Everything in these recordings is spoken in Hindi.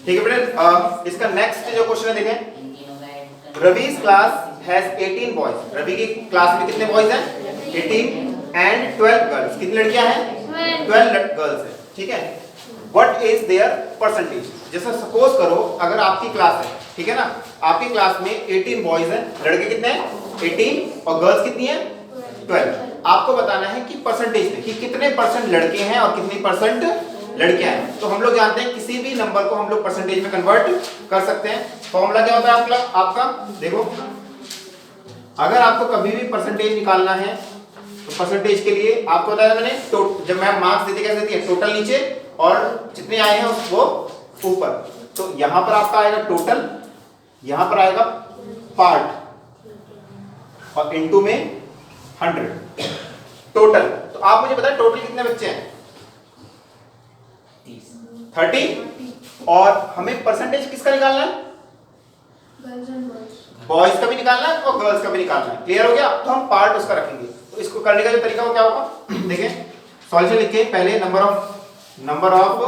ठीक है बेटे। इसका नेक्स्ट जो क्वेश्चन है देखें, रवि's क्लास हैज 18 बॉयज। रवि की क्लास में कितने बॉयज हैं? 18 एंड 12 गर्ल्स। कितनी लड़कियां हैं? 12 गर्ल्स हैं। ठीक है। What is their percentage? जैसे सपोज करो अगर आपकी क्लास है, ठीक है ना, आपकी क्लास में 18 बॉयज हैं, लड़के कितने हैं? 18 और गर्ल्स कितनी है? 12। आपको बताना है कि परसेंटेज में कि कितने परसेंट लड़के हैं और कितनी परसेंट लड़कियां हैं। तो हम लोग जानते हैं किसी भी नंबर को हम लोग परसेंटेज में कन्वर्ट कर सकते हैं। फॉर्मूला क्या होता है आपका? देखो, अगर आपको कभी भी परसेंटेज निकालना है तो परसेंटेज के लिए आपको बताया मैंने, तो जब मैं मार्क्स देते कैसे देती है, टोटल नीचे और जितने आए हैं वो ऊपर। तो यहां पर आपका आएगा टोटल, यहां पर आएगा पार्ट और इनटू में 100 टोटल। तो आप मुझे बताएं टोटल कितने बच्चे हैं? 30। और हमें परसेंटेज किसका निकालना है? बॉयज का भी निकालना है और गर्ल्स का भी निकालना है। क्लियर हो गया? तो हम पार्ट उसका रखेंगे। तो इसको करने का जो तरीका वो क्या होगा, देखें, सॉल्यूशन लिखे। पहले नंबर ऑफ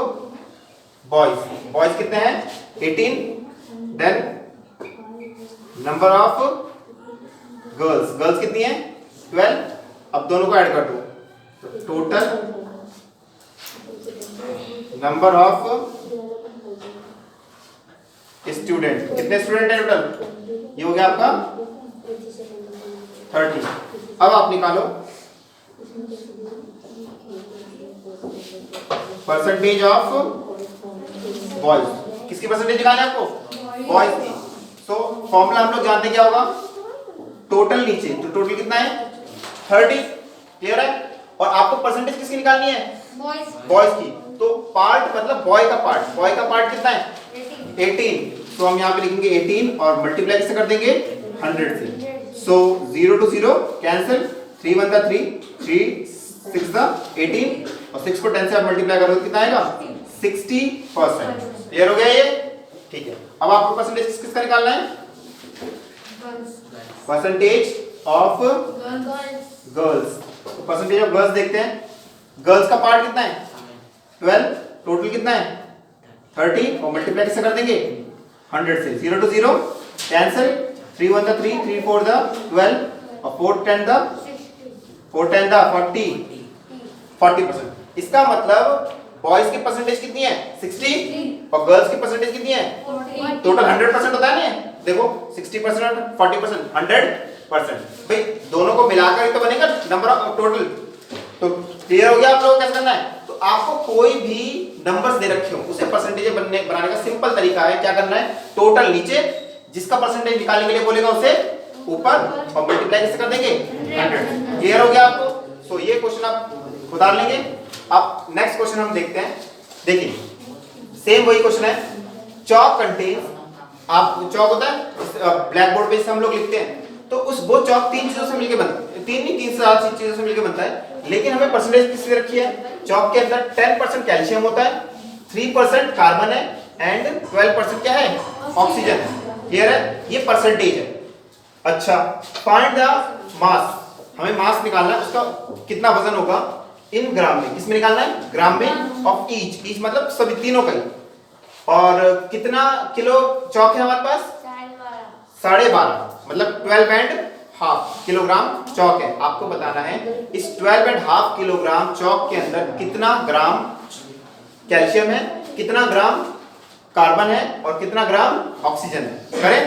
बॉयज, बॉयज कितने हैं? 18। Then number of girls, girls कितनी है? 12। अब दोनों को ऐड कर दो, तो टोटल नंबर ऑफ स्टूडेंट, कितने स्टूडेंट हैं टोटल? ये हो गया आपका 30। अब आप निकालो परसेंटेज ऑफ बॉयज। किसकी परसेंटेज निकालनी है आपको? बॉयज की। सो फॉर्मूला हम लोग जानते हैं क्या होगा, टोटल नीचे, तो टोटल कितना है? 30। क्लियर है? और आपको परसेंटेज किसकी निकालनी है? बॉयज की। तो पार्ट मतलब बॉय का पार्ट, बॉय का पार्ट कितना है? 18। तो हम यहाँ पे लिखेंगे 18 और मल्टीप्लाई किससे कर देंगे? 100 से। सो 0 to 0 कैंसिल, 3 1 the 3, 3 6 the 18 और 6 को 10 से आप मल्टीप्लाई करोगे कितना आएगा? 60%। क्लियर हो गया ये? ठीक है। अब आपको परसेंटेज किसका निकालना है? Percentage of girls. तो परसेंटेज ऑफ गर्ल्स देखते हैं। गर्ल्स का पार्ट कितना है? 12। टोटल कितना है? 30 और मल्टीप्लाई किससे कर देंगे? 100 से। 0 to 0 कैंसिल, 3 1 the 3, 3 4 the 12 और 4 10 the 40%। इसका मतलब बॉयज की परसेंटेज कितनी है? 60 और गर्ल्स की परसेंटेज कितनी है? टोटल 100% होता है ना। देखो 60%, 40%, 100%। भाई दोनों को मिलाकर ही तो बनेगा नंबर ऑफ टोटल। तो क्लियर हो गया आप लोगों को कैसे करना है? तो आपको कोई भी नंबर्स दे रखे हो उसे परसेंटेज बनाने का सिंपल तरीका है, क्या करना है? टोटल नीचे, जिसका परसेंटेज निकालने के लिए बोलेगा उसे ऊपर और मल्टीप्लाई कैसे कर देंगे? 100। क्लियर हो गया आपको? सो ये क्वेश्चन आप उतार लेंगे। अब नेक्स्ट क्वेश्चन हम देखते हैं। देखिए सेम वही क्वेश्चन है। चॉक कंटेन्स, आप चॉक होता है ब्लैक बोर्ड पे हम लोग लिखते हैं, तो उस वो चॉक 3 चीजों से मिलकर बनता है, 3 नहीं 3 से 7 चीजों से मिलकर बनता है। लेकिन हमें परसेंटेज किससे रखी है? चॉक के अंदर 10% कैल्शियम होता है, 3% कार्बन है एंड 12% क्या है? ऑक्सीजन है। क्लियर है? ये परसेंटेज है। अच्छा, फाइंड द मास। हमें मास निकालना है, उसका कितना वजन होगा इन ग्राम में। किसमें निकालना है? ग्राम में। ऑफ ईच मतलब सभी तीनों का ही। और कितना किलो चॉक है हमारे पास? 12.5 मतलब 12.5 किलोग्राम चॉक है। आपको बताना है इस 12.5 किलोग्राम चॉक के अंदर कितना ग्राम कैल्शियम है, कितना ग्राम कार्बन है और कितना ग्राम ऑक्सीजन है। करें?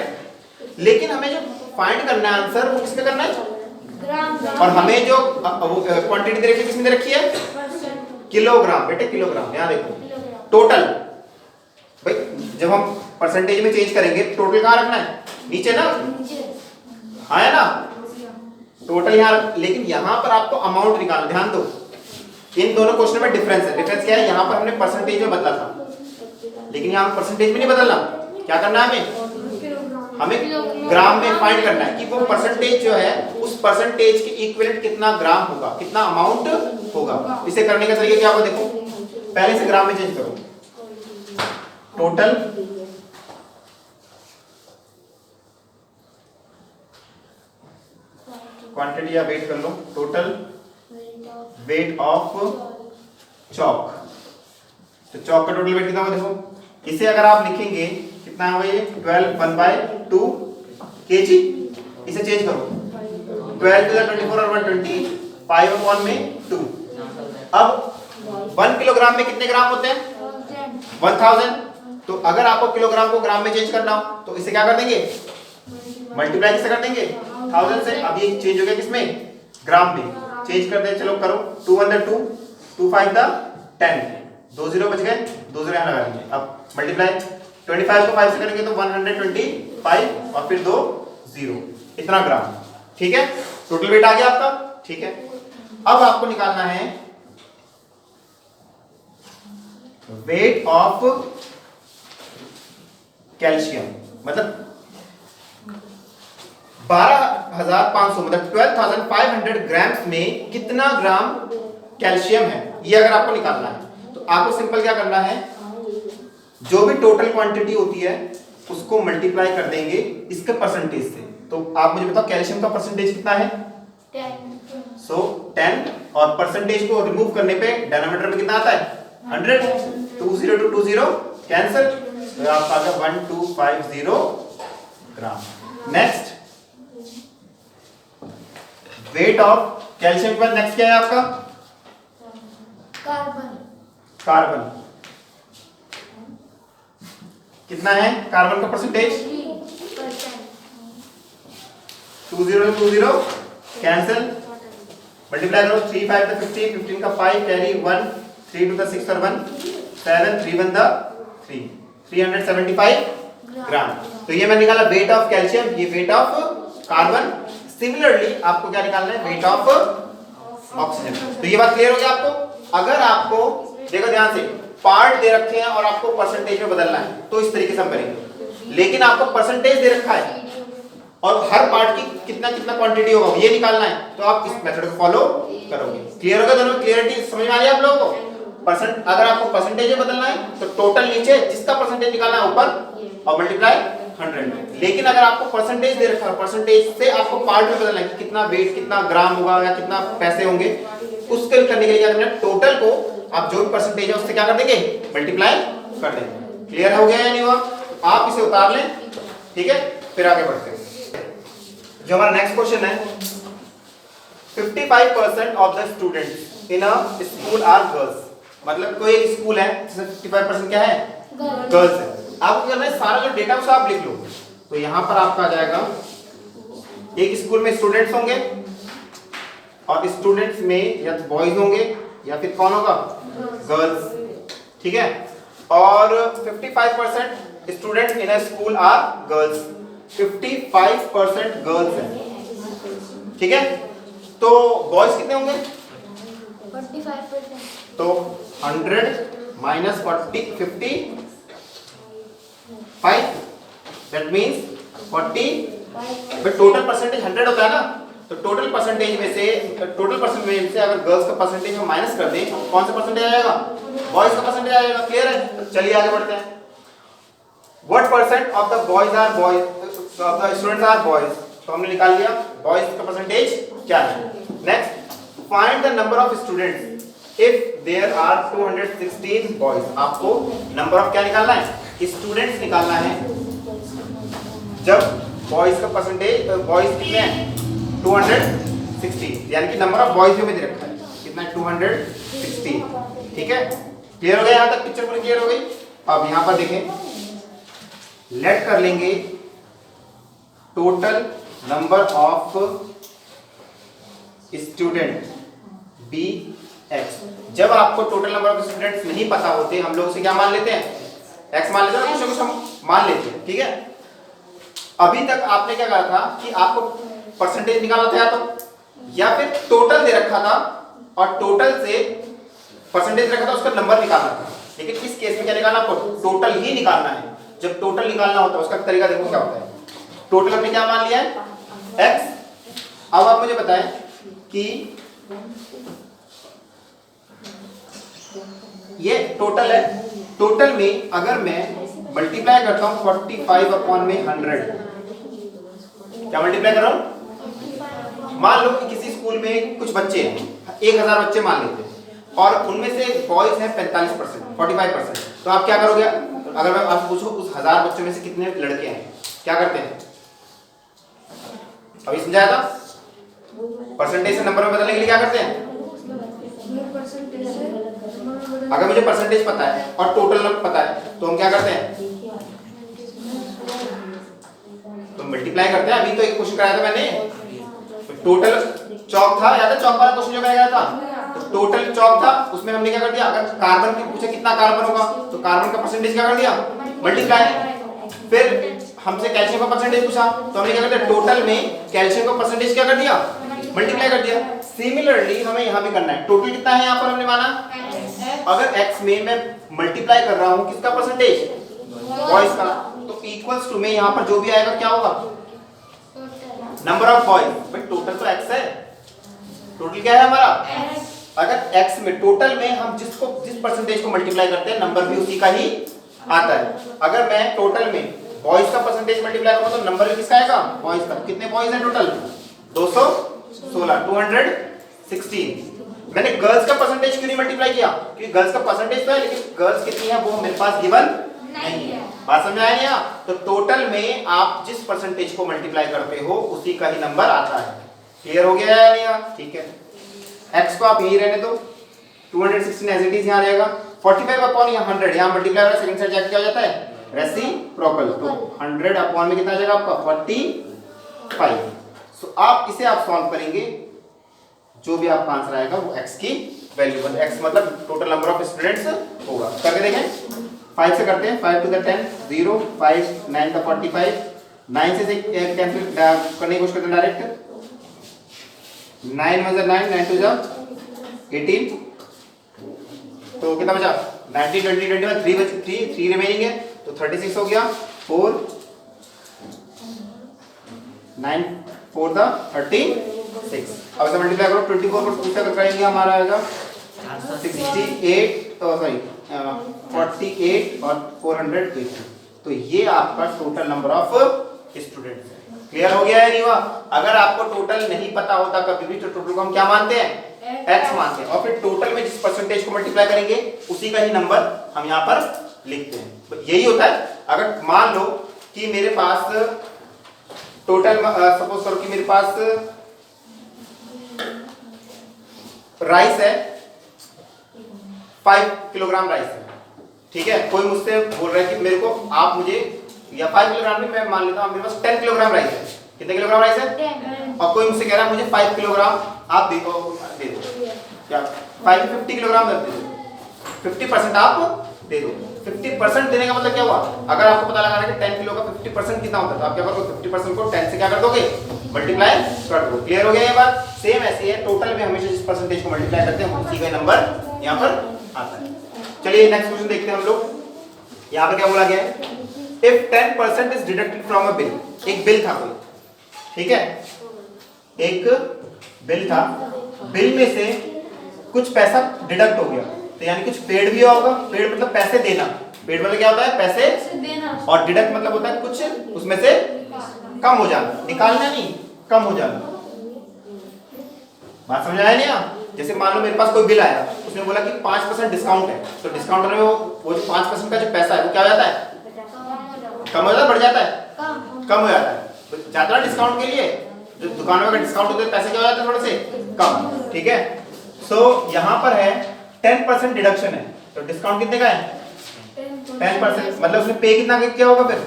लेकिन हमें जो फाइंड करना है आंसर वो किसमें करना है? और हमें जो क्वांटिटी दे रखी है किसमें दे रखी है? किलोग्राम। बेटे किलोग्राम, यहाँ देखो टोटल। भाई जब हम परसेंटेज में चेंज करेंगे टोटल कहाँ रखना है? नीचे ना, हाँ है ना, टोटल यहाँ। लेकिन यहाँ पर आपको अमाउंट निकालना, ध्यान दो इन दोनों क्वेश्चन में डिफरेंस है। डिफरेंस क्या है? यहाँ पर हमने परसेंटेज में बदला था, लेकिन यहाँ परसेंटेज में नहीं बदलना। क्या करना है हमें ग्राम में फाइंड करना है कि वो परसेंटेज जो है उस परसेंटेज के इक्विवेलेंट कितना ग्राम होगा, कितना अमाउंट होगा। इसे करने का तरीका क्या होगा? देखो पहले से ग्राम में चेंज करो। टोटल क्वांटिटी या वेट कर लो। Total weight of chalk. तो चॉक का टोटल वेट कितना होगा? देखो इसे अगर आप लिखेंगे कितना होगा ये 12 1/2 kg, इसे चेंज करो 12 to the 24 और 120 5 upon में 2। अब 1 किलोग्राम में कितने ग्राम होते हैं 1000। तो अगर आपको किलोग्राम को ग्राम में चेंज करना हो तो इसे क्या कर देंगे मल्टीप्लाई किससे कर देंगे 1000 से। अब ये चेंज हो गया किसमें ग्राम में, चेंज कर दे चलो करो 2 1 2 2 5 10 2 0 बच गए 2 0 यहाँ लगा देंगे। अब मल्टीप्लाई 25 को 5 से करेंगे तो 125 और फिर 2 0 इतना ग्राम। ठीक है टोटल वेट आ गया आपका। ठीक है अब आपको निकालना है वेट ऑफ कैल्शियम, मतलब 12,500 मतलब 12,500 ग्राम्स में कितना ग्राम कैल्शियम है, ये अगर आपको निकालना है तो आपको सिंपल क्या करना है जो भी टोटल क्वांटिटी होती है उसको मल्टीप्लाई कर देंगे इसके परसेंटेज से। तो आप मुझे बताओ कैल्शियम का परसेंटेज कितना है 10। सो 10 और परसेंटेज को रिमूव करने पे डिनोमिनेटर में कितना आता है 100 2 0 to 2 0 कैंसिल तो आपका आ गया 1250 ग्राम। नेक्स्ट वेट ऑफ कैल्शियम के बाद नेक्स्ट क्या है आपका कार्बन कितना है कार्बन का परसेंटेज 2 0 to 2 0 कैंसिल मल्टीप्लाई करो 3 5 to 15 15 का 5 कैरी 1 3 to the 6 और 1 7 3 1 the 3 375 ग्राम। तो ये मैंने निकाला वेट ऑफ कैल्शियम, ये वेट ऑफ कार्बन। सिमिलरली आपको क्या निकालना है वेट ऑफ ऑक्सीजन। तो ये बात क्लियर हो गया आपको। अगर आपको देखो ध्यान से पार्ट दे रखे हैं और आपको परसेंटेज में बदलना है तो इस तरीके से हम करेंगे, लेकिन आपको परसेंटेज दे रखा है और हर पार्ट की कितना कितना क्वांटिटी होगा ये निकालना है तो आप इस मेथड को फॉलो करोगे। क्लियर होगा दोनों, क्लियरिटी समझ में आ रही है आप लोगों को। परसेंट अगर आपको परसेंटेज में बदलना है तो टोटल नीचे जिसका परसेंटेज निकालना है ऊपर और मल्टीप्लाई 100। लेकिन अगर आपको परसेंटेज दे रखा है परसेंटेज से आपको पार्ट में बदलना है कि कितना वेट कितना ग्राम होगा या कितना पैसे होंगे, उसके करने के लिए क्या करना है टोटल को आप जो भी परसेंटेज है उससे क्या कर देंगे मल्टीप्लाई कर देंगे। क्लियर हो गया या नहीं हुआ? आप इसे उतार लें। ठीक है फिर आगे बढ़ते हैं। जो हमारा नेक्स्ट क्वेश्चन है 55% of the students in a school are girls, मतलब कोई एक स्कूल है जिसमें 55% क्या है गर्ल्स है। आपको करना है सारा जो डेटा उसे आप लिख लो। तो यहां पर आपका आ जाएगा एक स्कूल में स्टूडेंट्स होंगे और स्टूडेंट्स में या तो बॉयज होंगे या फिर कौन होगा गर्ल्स। ठीक है और 55% students in a school are girls, 55% girls है। ठीक है तो बॉयज कितने होंगे 45%। तो 100 minus 40 55 that means 40 but total percentage 100 होता है ना, तो टोटल परसेंटेज में से अगर गर्ल्स का परसेंटेज हम माइनस कर दें कौन सा परसेंटेज आएगा बॉयज का परसेंटेज आएगा। क्लियर है? चलिए आगे बढ़ते हैं। What percent of the boys are boys of the students are boys, तो हमने निकाल लिया बॉयज का परसेंटेज क्या है। Next find the number of students if there are 216 boys. आपको नंबर ऑफ क्या निकालना है स्टूडेंट्स निकालना है जब बॉयज का परसेंटेज बॉयज कितने हैं 216, यानी कि नंबर ऑफ बॉयज जो में दे रखा है कितना है 216। ठीक है क्लियर हो गया? यहां तक पिक्चर पूरी क्लियर हो गई। अब यहां पर देखें लेट कर लेंगे total number of student be x. जब आपको टोटल नंबर ऑफ स्टूडेंट्स नहीं पता होते हम लोग उसे क्या मान लेते हैं एक्स मान लेते हैं, कुछ हम मान लेते हैं। ठीक है अभी तक आपने क्या कहा था कि आपको परसेंटेज निकालना था या फिर टोटल दे रखा था और टोटल से परसेंटेज रखा था उसका नंबर निकालना था, लेकिन इस केस में क्या निकालना आपको टोटल ही निकालना है। जब टोटल निकालना होता है उसका तरीका देखो क्या होता है। टोटल हमने क्या मान लिया है एक्स। अब आप मुझे बताएं कि ये टोटल है, टोटल में अगर मैं मल्टीप्लाई करता हूं 45 अपॉन में 100, क्या मल्टीप्लाई कर रहा हूं मान लो कि किसी स्कूल में कुछ बच्चे हैं 1000 बच्चे मान लेते हैं और उनमें से बॉयज हैं 45% 45%, तो आप क्या करोगे अगर मैं आपसे पूछूं उस 1000 बच्चों में से कितने लड़के हैं, क्या करते हैं? अभी समझाया था, परसेंटेज से नंबर में बदलने के लिए क्या करते हैं? अगर मुझे परसेंटेज पता है और टोटल नंबर पता है तो हम क्या करते हैं? तो मल्टीप्लाई करते हैं। अभी तो एक क्वेश्चन कराया था मैंने, टोटल चौक था, याद है चौक वाला क्वेश्चन जो कराया था? तो टोटल चौक था, उसमें हमने क्या कर दिया, अगर कार्बन की पूछे कितना कार्बन होगा तो कार्बन का परसेंटेज क्या कर दिया? मल्टीप्लाई। फिर हमसे कैल्शियम का परसेंटेज पूछा तो हमने क्या कर दिया? टोटल में कैल्शियम का परसेंटेज क्या कर दिया? मल्टीप्लाई कर दिया। सिमिलरली हमें यहाँ भी करना है। टोटल कितना है यहाँ पर हमने माना? अगर x में मैं मल्टीप्लाई कर रहा हूँ किसका परसेंटेज? बॉयज का, तो इक्वल्स टू में यहाँ पर जो भी आएगा क्या होगा? Number of boys. भाई टोटल तो x है, टोटल क्या है हमारा? अगर x में टोटल में हम जिस परसेंटेज को मल्टीप्लाई करते हैं नंबर भी उसी का ही आता है। अगर मैं टोटल में बॉयज का परसेंटेज मल्टीप्लाई करूँ तो नंबर भी किसका आएगा? बॉयज का। कितने बॉयज हैं टोटल? 216, 216। मैंने गर्ल्स का परसेंटेज क्यों नहीं मल्टीप्लाई किया? क्योंकि गर्ल्स का परसेंटेज तो है लेकिन गर्ल्स कितनी है वो मेरे पास गिवन नहीं है। बात समझ आया नहीं? तो टोटल में आप जिस परसेंटेज को मल्टीप्लाई करते हो उसी का ही नंबर आता है। क्लियर हो गया या नहीं? ठीक है, x को आप यही रहने दो, 216 एज इट इज यहाँ रहेगा। 45 अपॉन यहाँ 100 यहाँ मल्टीप्लाई हो रहा है, सेकंड साइड जाके क्या हो जाता है? रेसिप्रोकल। तो 100 अपॉन में कितना आ जाएगा आपका? 45। सो आप इसे आप सॉल्व करेंगे, जो भी आपका आंसर आएगा वो x की वैल्यू, x मतलब टोटल नंबर ऑफ स्टूडेंट्स होगा। करके देखें, 5 से करते हैं, 5 टू द 10 0, 5 9 द 45, 9 से कैंसिल करने की कोशिश करते हैं डायरेक्ट, 9 1 9, 9 2 18, तो कितना बचा? 19 20 21, 3 बचे, 3 रिमेनिंग है तो 36 हो गया। 4 9 4 द 36। अब इसे मल्टीप्लाई करो, 24 को 2 से करेंगे हमारा आएगा 68, सॉरी 48 और 480। तो ये आपका टोटल नंबर ऑफ स्टूडेंट्स है। क्लियर हो गया है नहीं हुआ? अगर आपको टोटल नहीं पता होता कभी भी तो टोटल को हम क्या मानते हैं? x मानते हैं, और फिर टोटल में जिस परसेंटेज को मल्टीप्लाई करेंगे उसी का ही नंबर हम यहाँ पर लिखते हैं। तो यही होता है। अगर मान लो कि मेरे पास टोटल सपोज करो कि मेरे पास राइस है, 5 किलोग्राम राइस है, ठीक है। कोई मुझसे बोल रहा है कि मेरे को आप मुझे, या 5 किलोग्राम में मैं मान लेता हूँ मेरे पास 10 किलोग्राम राइस है। कितने किलोग्राम राइस है? और कोई मुझसे कह रहा है मुझे 5 किलोग्राम आप दे दो क्या? 50 किलोग्राम दे दो, 50% आप दे दो। 50% देने का मतलब क्या हुआ? अगर आपको पता लगाना है कि 10 किलो का 50% कितना होता है तो आप क्या करोगे? 50% को 10 से क्या कर दोगे? मल्टीप्लाई कर दो। क्लियर हो गया ये बात? सेम ऐसी है, टोटल में हमेशा जिस परसेंटेज को मल्टीप्लाई करते हैं उसी का नंबर यहाँ पर आता है। चलिए नेक्स्ट क्वेश्चन देखते हैं हम लोग। यहाँ पर क्या बोला गया है? If 10% is deducted from a bill. एक बिल था कोई, ठीक है, एक बिल था, बिल में से कुछ पैसा डिडक्ट हो गया, तो यानी कुछ पेड भी होगा। पेड मतलब पैसे देना, पेड मतलब क्या होता है? पैसे देना, और डिडक्ट मतलब होता है कुछ उसमें से कम हो जाना, निकालना नहीं, कम हो जाना। बात समझ आया नहीं? आप जैसे मान लो मेरे पास कोई बिल आया, उसने बोला कि 5% डिस्काउंट है, तो डिस्काउंट में वो जो 5% का जो पैसा है वो क्या हो जाता है? कम हो जाता है, बढ़ जाता है? कम हो जाता है। तो ज्यादा डिस्काउंट के लिए जो दुकानों में डिस्काउंट होता है पैसे क्या हो जाते हैं? थोड़े से कम, ठीक है। सो यहाँ पर है 10% डिडक्शन है, तो डिस्काउंट कितने का है? 10%, मतलब उसने पे कितना क्या होगा फिर?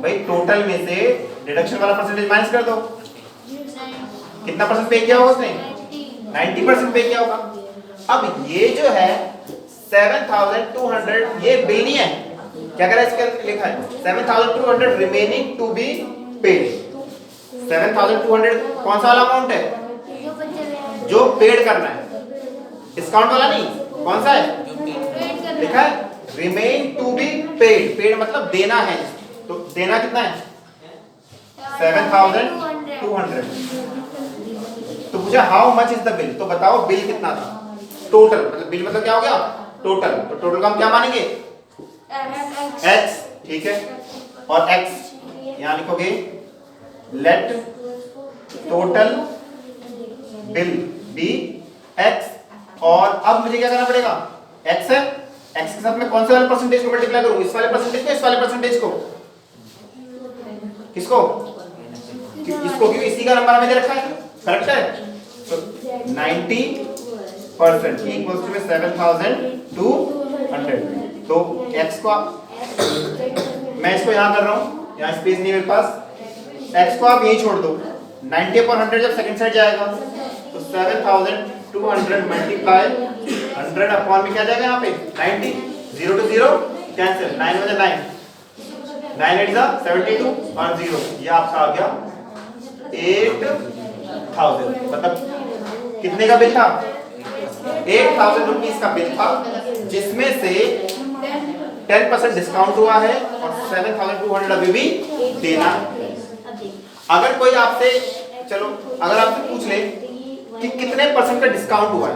भाई टोटल में से डिडक्शन वाला परसेंटेज माइनस कर दो, कितना परसेंट पे किया होगा उसने? 90% पे किया होगा। अब ये जो है 7200, ये बिल नहीं है, क्या कह रहा है इसके लिखा है 7200 रिमेनिंग टू बी पेड। 7200 कौन सा वाला अमाउंट है? जो पेड करना है, डिस्काउंट वाला नहीं। कौन सा है? लिखा है remain to be paid. Paid मतलब देना है, तो देना कितना है? 7200। तो पूछा how much is the bill, तो बताओ बिल कितना था? टोटल मतलब बिल मतलब क्या हो गया? टोटल। तो टोटल का हम क्या मानेंगे? x, ठीक है, और x यहां लिखोगे let total bill be x, और अब मुझे क्या करना पड़ेगा? x है, x के साथ मैं कौन से वाले परसेंटेज को मल्टीप्लाई करूं, इस वाले परसेंटेज को, इस वाले परसेंटेज को, किसको, इसको, क्योंकि इसी का नंबर हमें दे रखा है, करेक्ट है। तो 90% इक्वल्स टू 7200। तो x को मैं इसको यहाँ कर रहा हूँ, यहाँ स्पेस नहीं मेरे पास, x को आप यहीं छोड़ दो, 90/100 जब सेकंड साइड जाएगा तो 7200 मल्टीप्लाई 100 अपॉन में क्या जाएगा यहाँ पे 90, 0 to 0 कैंसिल, 9 में 9, 9 8 जा 72 और 0, ये आपका आ गया 8000। मतलब कितने का बिल था, 8000 रुपीज का बिल था, जिसमें से 10% डिस्काउंट हुआ है और 7200 अभी भी देना। अगर कोई आपसे, चलो अगर आपसे पूछ ले कि कितने परसेंट का डिस्काउंट हुआ है,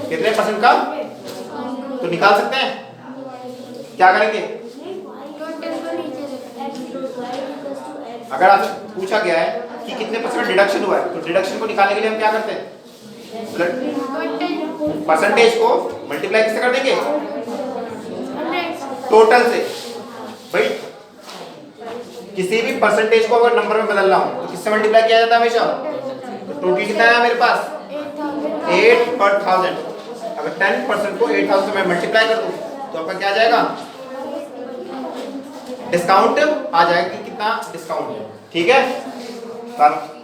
कितने परसेंट का, तो निकाल सकते हैं, क्या करेंगे। अगर आपसे पूछा गया है कि कितने परसेंट डिडक्शन हुआ है, तो डिडक्शन को निकालने के लिए हम क्या करते हैं, परसेंटेज को मल्टीप्लाई किससे कर देंगे, टोटल से। भाई किसी भी परसेंटेज को अगर नंबर में बदलना हो तो किससे मल्टीप्लाई किया जाता है हमेशा, तो टोटल कितना है मेरे पास 8/1000। अगर 10% को 8000 से मैं मल्टीप्लाई कर दूं तो आपका क्या आ जाएगा, डिस्काउंट आ जाएगा कि कितना डिस्काउंट है, ठीक है।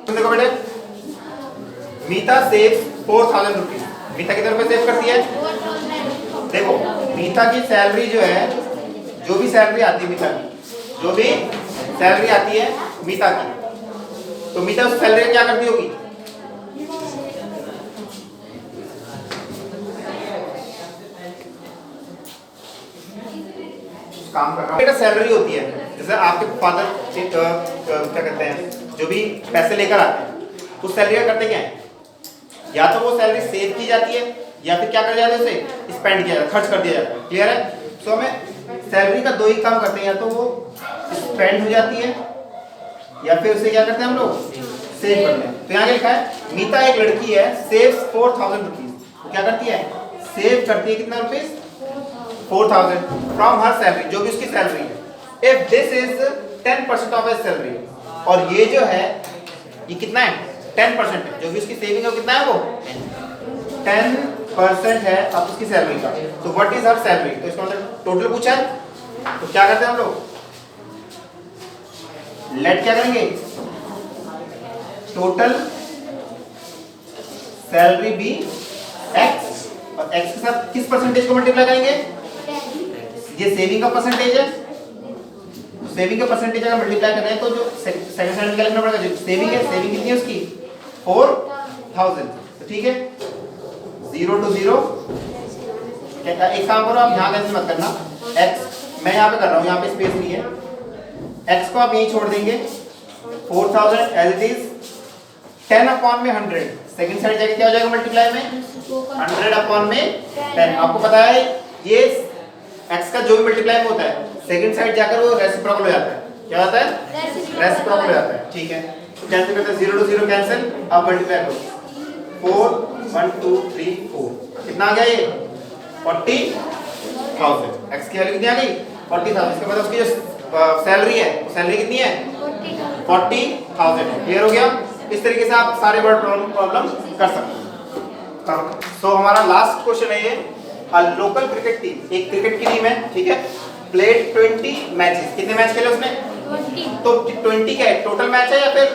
देखो बेटे, मीता सेव्स 4000 रुपीज। मीता कितने रुपए सेव करती है, देखो मीता की सैलरी जो है, जो भी सैलरी आती है मीता की, जो भी सैलरी आती है मीता की, तो मीता उस सैलरी क्या करती होगी, काम कर रहा है, सैलरी होती है। जैसे आपके फादर क्या कहते हैं, जो भी पैसे लेकर आते हैं उस सैलरी का करते क्या है, या तो वो सैलरी सेव की जाती है या फिर क्या कर जाता है, उसे स्पेंड किया जाता है, खर्च कर दिया जाता है, क्लियर है। सो हमें सैलरी का दो ही काम करते हैं, या तो वो स्पेंड हो जाती है या फिर उसे क्या करते हैं हम लोग, सेव करते हैं। तो यहाँ लिखा है मीता एक लड़की है, सेव्स 4000 रुपीज, क्या करती है, सेव करती है कितना रुपीज, 4000 फ्रॉम हर सैलरी, जो भी उसकी सैलरी है। If this is 10% of his salary, और ये जो है ये कितना है, 10% है, जो भी उसकी सेविंग है वो कितना है, वो 10% है अब उसकी सैलरी का। तो व्हाट इज हर सैलरी, तो इसका मतलब टोटल पूछा है, तो क्या करते हैं हम लोग, लेट क्या करेंगे, टोटल सैलरी बी एक्स, और एक्स के साथ किस परसेंटेज को मल्टीप्लाई करेंगे, ये सेविंग का परसेंटेज है, सेविंग का परसेंटेज अगर मल्टीप्लाई कर रहे हैं तो जो सेकंड साइड में क्या लिखना पड़ेगा, जो सेविंग है, सेविंग कितनी है उसकी 4000, तो ठीक है 0 to 0। एक काम करो, आप यहाँ कैसे मत करना, x मैं यहाँ पे कर रहा हूँ, यहाँ पे स्पेस नहीं है, x को आप यहीं छोड़ देंगे, 4000 as it is, 10/100, second side जाके क्या हो जाएगा मल्टीप्लाई में, 100/में 10। आपको पता है ये x का जो भी मल्टीप्लाई में होता है सेकंड साइड जाकर वो रेसिप्रोकल हो जाता है, क्या होता है, रेसिप्रोकल हो जाता है, ठीक है। तो कैंसिल करते हैं, 0 to 0 कैंसिल, अब मल्टीप्लाई करो, 4 1 2 3 4, कितना आ गया ये 40,000, x की वैल्यू कितनी आ गई 40,000। इसके बाद उसकी जो सैलरी है वो सैलरी कितनी है 40,000 है, क्लियर हो गया। इस तरीके से आप सारे वर्ड प्रॉब्लम कर सकते हैं। सो हमारा लास्ट क्वेश्चन है ये, लोकल क्रिकेट टीम, एक क्रिकेट की टीम है, ठीक है, प्लेड 20 मैचेस, कितने मैच खेले उसने 20, तो 20 क्या है, टोटल मैच है या फिर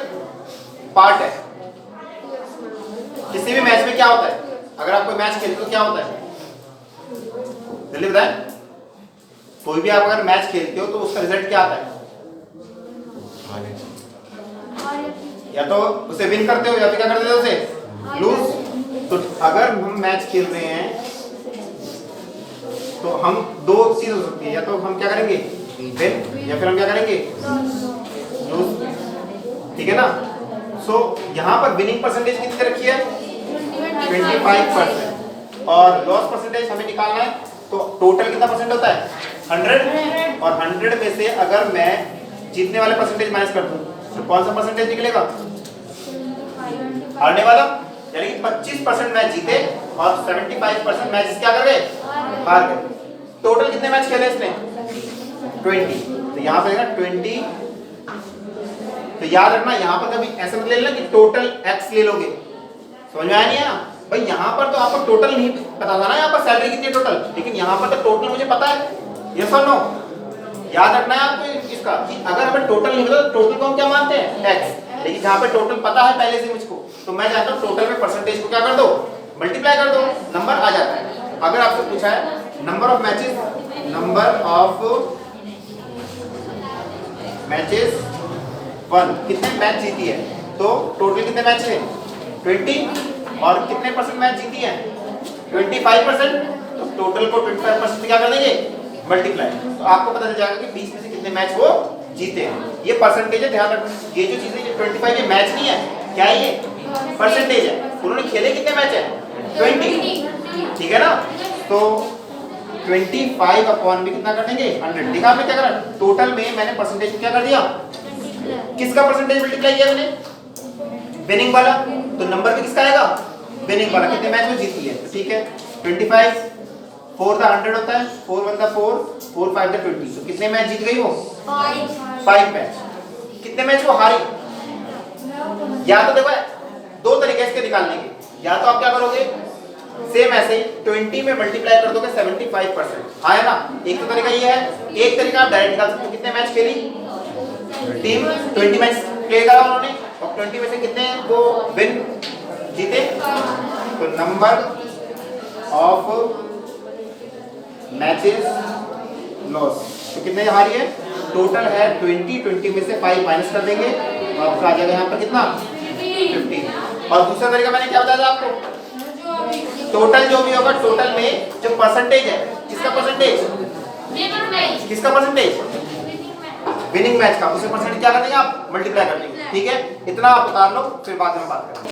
पार्ट है, किसी भी मैच में क्या होता है, अगर आप कोई मैच खेलते हो तो क्या होता है, जल्दी बताएं, कोई भी आप अगर मैच खेलते हो तो उसका रिजल्ट क्या आता है, या तो उसे विन करते हो या फिर क्या करते हो उसे लूज। तो अगर हम मैच खेल रहे हैं तो हम दो चीज हो सकती है, या तो हम क्या करेंगे विन, या फिर हम क्या करेंगे लूज, ठीक है ना। सो यहाँ पर विनिंग परसेंटेज कितनी रखी है 25%, और लॉस परसेंटेज हमें निकालना है, तो टोटल कितना परसेंट होता है 100, और 100 में से अगर मैं जीतने वाले परसेंटेज माइनस कर दूं तो कौन सा परसेंटेज निकलेगा, हारने वाला, यानी कि 25% मैच जीते और 75% मैच क्या कर गए हार गए, टोटल कितने मैच खेले इसने 20, तो यहाँ पे देगा 20। तो याद रखना यहाँ पर कभी ऐसा मत ले लेना कि टोटल x ले लोगे, समझ में आया नहीं आया भाई। यहाँ पर तो आपको टोटल नहीं पता था ना, यहाँ पर सैलरी कितनी है टोटल, लेकिन यहाँ पर तो टोटल मुझे पता है, यस और नो। याद रखना है आपको इसका कि अगर हमें टोटल नहीं पता तो टोटल को हम क्या मानते हैं x, लेकिन जहाँ पे टोटल पता है पहले से मुझको, तो मैं चाहता हूँ टोटल में परसेंटेज को क्या कर दो, मल्टीप्लाई कर दो, नंबर आ जाता है। अगर आपसे पूछा है नंबर ऑफ मैचेस 1, कितने मैच जीती है, तो टोटल कितने मैच है 20, और कितने परसेंट मैच जीती है 25%, तो टोटल को 25% से क्या कर देंगे मल्टीप्लाई, तो आपको पता चल जाएगा कि 20 में से कितने मैच वो जीते हैं। ये परसेंटेज है, ध्यान रखना। ये जो चीजें ये 25 ये मैच नहीं है, क्या है ये परसेंटेज है। उन्होंने खेले कितने मैच है 20, ठीक है ना। तो 25 अपॉन में कितना कर देंगे 100। देखा आपने क्या करा, टोटल में मैंने परसेंटेज क्या कर दिया, किसका परसेंटेज मल्टीप्लाई किया मैंने, विनिंग वाला, तो नंबर भी किसका आएगा विनिंग वाला, कितने मैच में जीती है, ठीक है। 25 4 द 100 होता है, 4 1 द 4 4 5 द 20, तो कितने मैच जीत गई वो 5 मैच। कितने मैच वो हारी, या तो देखो दो तरीके इसके निकालने के, या तो आप क्या करोगे सेम ऐसे ही 20 में मल्टीप्लाई कर दोगे 75%, हाँ है ना। एक तो तरीका ये है, एक तरीका आप डायरेक्ट निकाल सकते हो, कितने मैच खेली टीम 20 मैच प्ले करा उन्होंने, और 20 में से कितने वो विन जीते, तो नंबर ऑफ मैचेस लॉस, तो कितने हारी है, टोटल है 20 में से 5 माइनस कर देंगे, और आपका आ जाएगा यहाँ पर कितना 50। और दूसरा तरीका मैंने क्या बताया था आपको, टोटल जो भी होगा, टोटल में जो परसेंटेज है, किसका परसेंटेज, किसका परसेंटेज विनिंग मैच का, उसे परसेंटेज क्या कर देंगे आप मल्टीप्लाई कर देंगे, ठीक है। इतना आप उतार लो, फिर बाद में बात करेंगे।